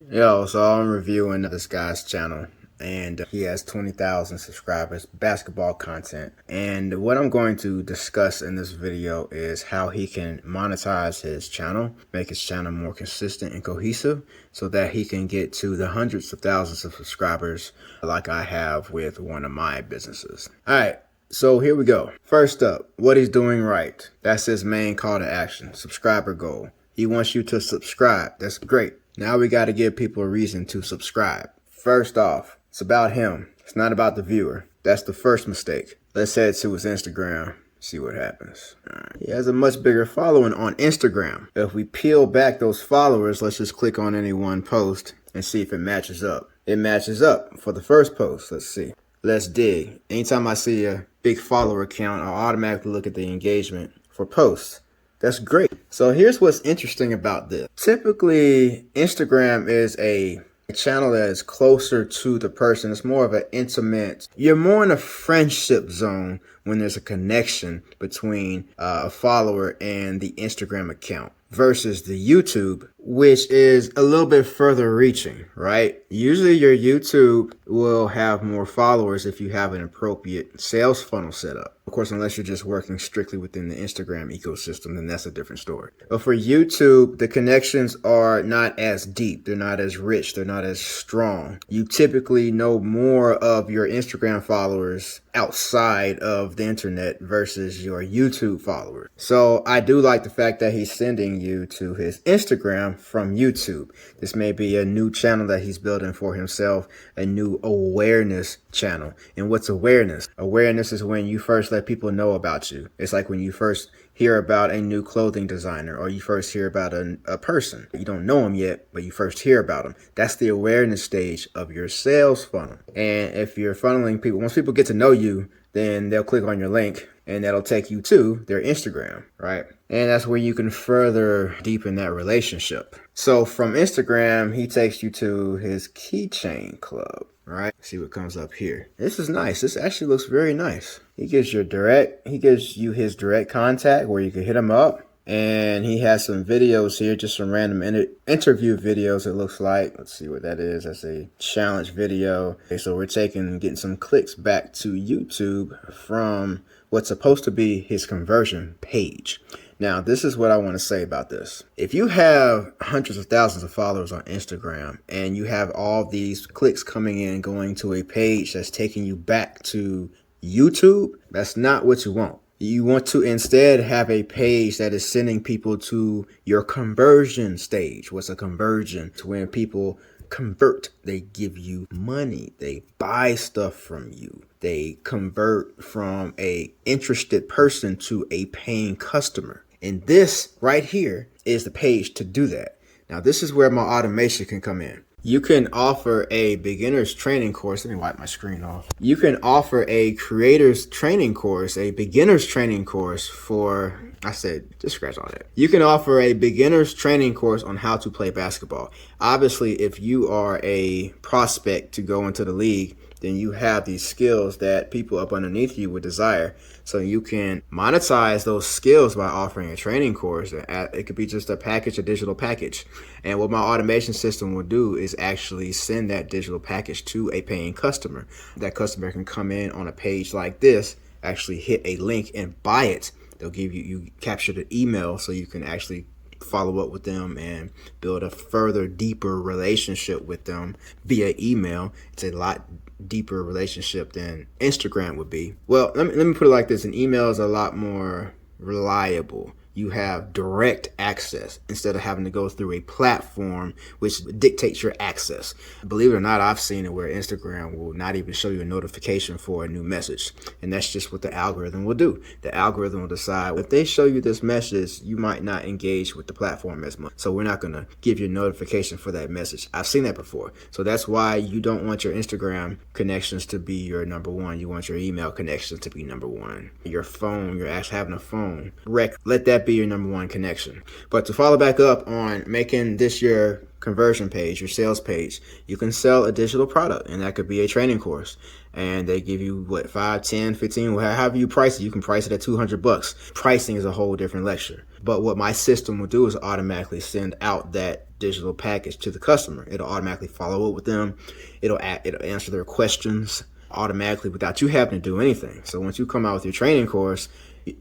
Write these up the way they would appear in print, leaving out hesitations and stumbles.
Yo, so I'm reviewing this guy's channel, and he has 20,000 subscribers, basketball content. And what I'm going to discuss in this video is how he can monetize his channel, make his channel more consistent and cohesive so that he can get to the hundreds of thousands of subscribers like I have with one of my businesses. All right. So here we go. First up, what he's doing right. That's his main call to action, subscriber goal. He wants you to subscribe. That's great. Now we got to give people a reason to subscribe. First off, it's about him. It's not about the viewer. That's the first mistake. Let's head to his Instagram, see what happens. He has a much bigger following on Instagram. If we peel back those followers, let's just click on any one post and see if it matches up. It matches up for the first post. Let's see. Let's dig. Anytime I see a big follower count, I'll automatically look at the engagement for posts. That's great. So here's what's interesting about this. Typically, Instagram is a channel that is closer to the person. It's more of an intimate, you're more in a friendship zone when there's a connection between a follower and the Instagram account versus the YouTube, which is a little bit further reaching, right? Usually your YouTube will have more followers if you have an appropriate sales funnel set up. Of course, unless you're just working strictly within the Instagram ecosystem, then that's a different story. But for YouTube, the connections are not as deep. They're not as rich. They're not as strong. You typically know more of your Instagram followers outside of the internet versus your YouTube followers. So I do like the fact that he's sending you to his Instagram from YouTube. This may be a new channel that he's building for himself, a new awareness channel. And what's awareness? Awareness is when you first let people know about you. It's like when you first hear about a new clothing designer, or you first hear about a person. You don't know them yet, but you first hear about them. That's the awareness stage of your sales funnel. And if you're funneling people, once people get to know you, then they'll click on your link and that'll take you to their Instagram, right? And that's where you can further deepen that relationship. So from Instagram, he takes you to his keychain club. All right, see what comes up here. This is nice. This actually looks very nice. He gives you his direct contact where you can hit him up. And he has some videos here, just some random interview videos, it looks like. Let's see what that is. That's a challenge video. Okay, so we're getting some clicks back to YouTube from what's supposed to be his conversion page. Now, this is what I want to say about this. If you have hundreds of thousands of followers on Instagram and you have all these clicks coming in, going to a page that's taking you back to YouTube, that's not what you want. You want to instead have a page that is sending people to your conversion stage. What's a conversion? It's when people convert. They give you money. They buy stuff from you. They convert from a interested person to a paying customer. And this right here is the page to do that. Now, this is where my automation can come in. You can offer a beginner's training course. Let me wipe my screen off. You can offer a creator's training course, a beginner's training course for, I said, just scratch all that. You can offer a beginner's training course on how to play basketball. Obviously, if you are a prospect to go into the league, then you have these skills that people up underneath you would desire. So you can monetize those skills by offering a training course. It could be just a package, a digital package. And what my automation system will do is actually send that digital package to a paying customer. That customer can come in on a page like this, actually hit a link and buy it. They'll give you capture the email so you can actually follow up with them and build a further deeper relationship with them via email. It's a lot deeper relationship than Instagram would be. Well, let me put it like this. An email is a lot more reliable. You have direct access instead of having to go through a platform which dictates your access. Believe it or not, I've seen it where Instagram will not even show you a notification for a new message. And that's just what the algorithm will do. The algorithm will decide if they show you this message, you might not engage with the platform as much. So we're not going to give you a notification for that message. I've seen that before. So that's why you don't want your Instagram connections to be your number one. You want your email connections to be number one. Your phone, you're actually having a phone. Let that be your number one connection. But to follow back up on making this your conversion page, your sales page, you can sell a digital product, and that could be a training course. And they give you what, 5, 10, 15, however you price it. You can price it at $200. Pricing is a whole different lecture. But what my system will do is automatically send out that digital package to the customer. It'll automatically follow up with them. It'll answer their questions automatically without you having to do anything. So once you come out with your training course,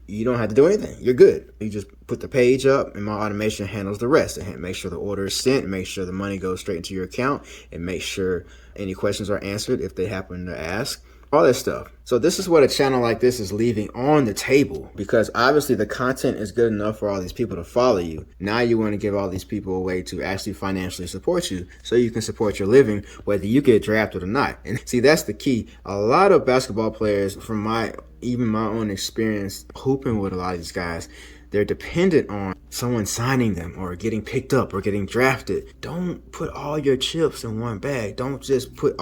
you don't have to do anything. You're good. You just put the page up, and my automation handles the rest. It makes sure the order is sent, make sure the money goes straight into your account, and make sure any questions are answered if they happen to ask. All that stuff. So this is what a channel like this is leaving on the table, because obviously the content is good enough for all these people to follow you. Now you want to give all these people a way to actually financially support you so you can support your living, whether you get drafted or not. And see, that's the key. A lot of basketball players, from even my own experience hooping with a lot of these guys, they're dependent on someone signing them or getting picked up or getting drafted. Don't put all your chips in one bag. Don't just put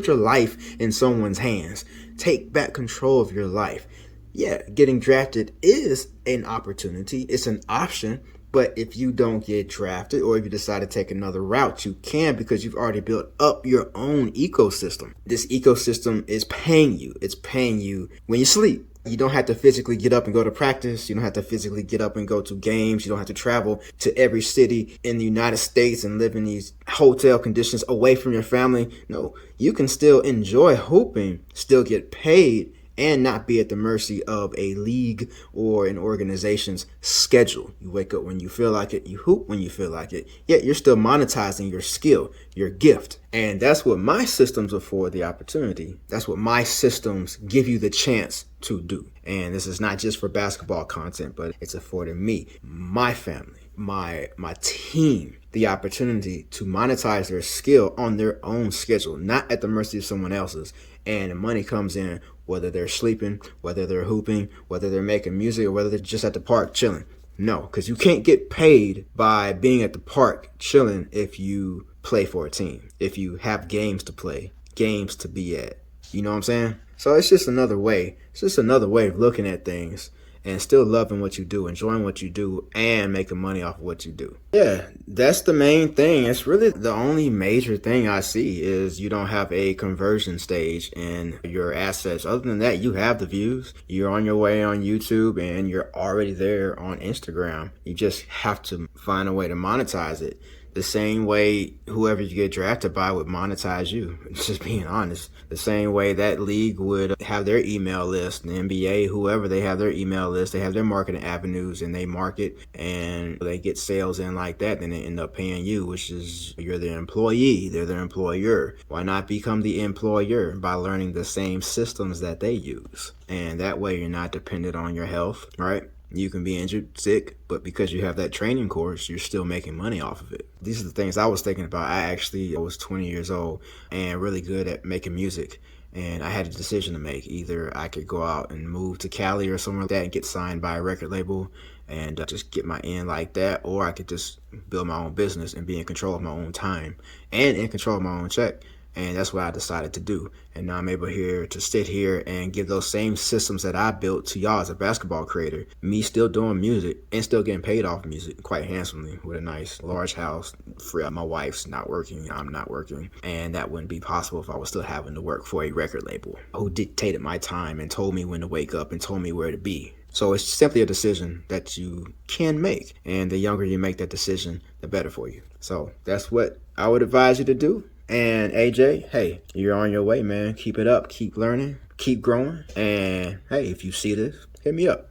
your life in someone's hands. Take back control of your life. Yeah, getting drafted is an opportunity. It's an option. But if you don't get drafted, or if you decide to take another route, you can, because you've already built up your own ecosystem. This ecosystem is paying you. It's paying you when you sleep. You don't have to physically get up and go to practice. You don't have to physically get up and go to games. You don't have to travel to every city in the United States and live in these hotel conditions away from your family. No, you can still enjoy hooping, still get paid, and not be at the mercy of a league or an organization's schedule. You wake up when you feel like it, you hoop when you feel like it, yet you're still monetizing your skill, your gift. And that's what my systems afford the opportunity. That's what my systems give you the chance to do. And this is not just for basketball content, but it's afforded me, my family, my team, the opportunity to monetize their skill on their own schedule, not at the mercy of someone else's. And the money comes in whether they're sleeping, whether they're hooping, whether they're making music, or whether they're just at the park chilling. No, because you can't get paid by being at the park chilling if you play for a team, if you have games to play, games to be at. You know what I'm saying? So it's just another way. It's just another way of looking at things and still loving what you do, enjoying what you do, and making money off of what you do. Yeah, that's the main thing. It's really the only major thing I see is you don't have a conversion stage in your assets. Other than that, you have the views. You're on your way on YouTube, and you're already there on Instagram. You just have to find a way to monetize it. The same way whoever you get drafted by would monetize you. Just being honest. The same way that league would have their email list, the NBA, whoever, they have their email list, they have their marketing avenues, and they market and they get sales in like that. Then they end up paying you, which is, you're the employee, they're the employer. Why not become the employer by learning the same systems that they use? And that way you're not dependent on your health, right? You can be injured, sick, but because you have that training course, you're still making money off of it. These are the things I was thinking about. I was 20 years old and really good at making music. And I had a decision to make. Either I could go out and move to Cali or somewhere like that and get signed by a record label and just get my end like that, or I could just build my own business and be in control of my own time and in control of my own check. And that's what I decided to do. And now I'm able to sit here and give those same systems that I built to y'all as a basketball creator. Me still doing music and still getting paid off music quite handsomely with a nice large house. Free. My wife's not working. I'm not working. And that wouldn't be possible if I was still having to work for a record label who dictated my time and told me when to wake up and told me where to be. So it's simply a decision that you can make. And the younger you make that decision, the better for you. So that's what I would advise you to do. And AJ, hey, you're on your way, man. Keep it up. Keep learning. Keep growing. And hey, if you see this, hit me up.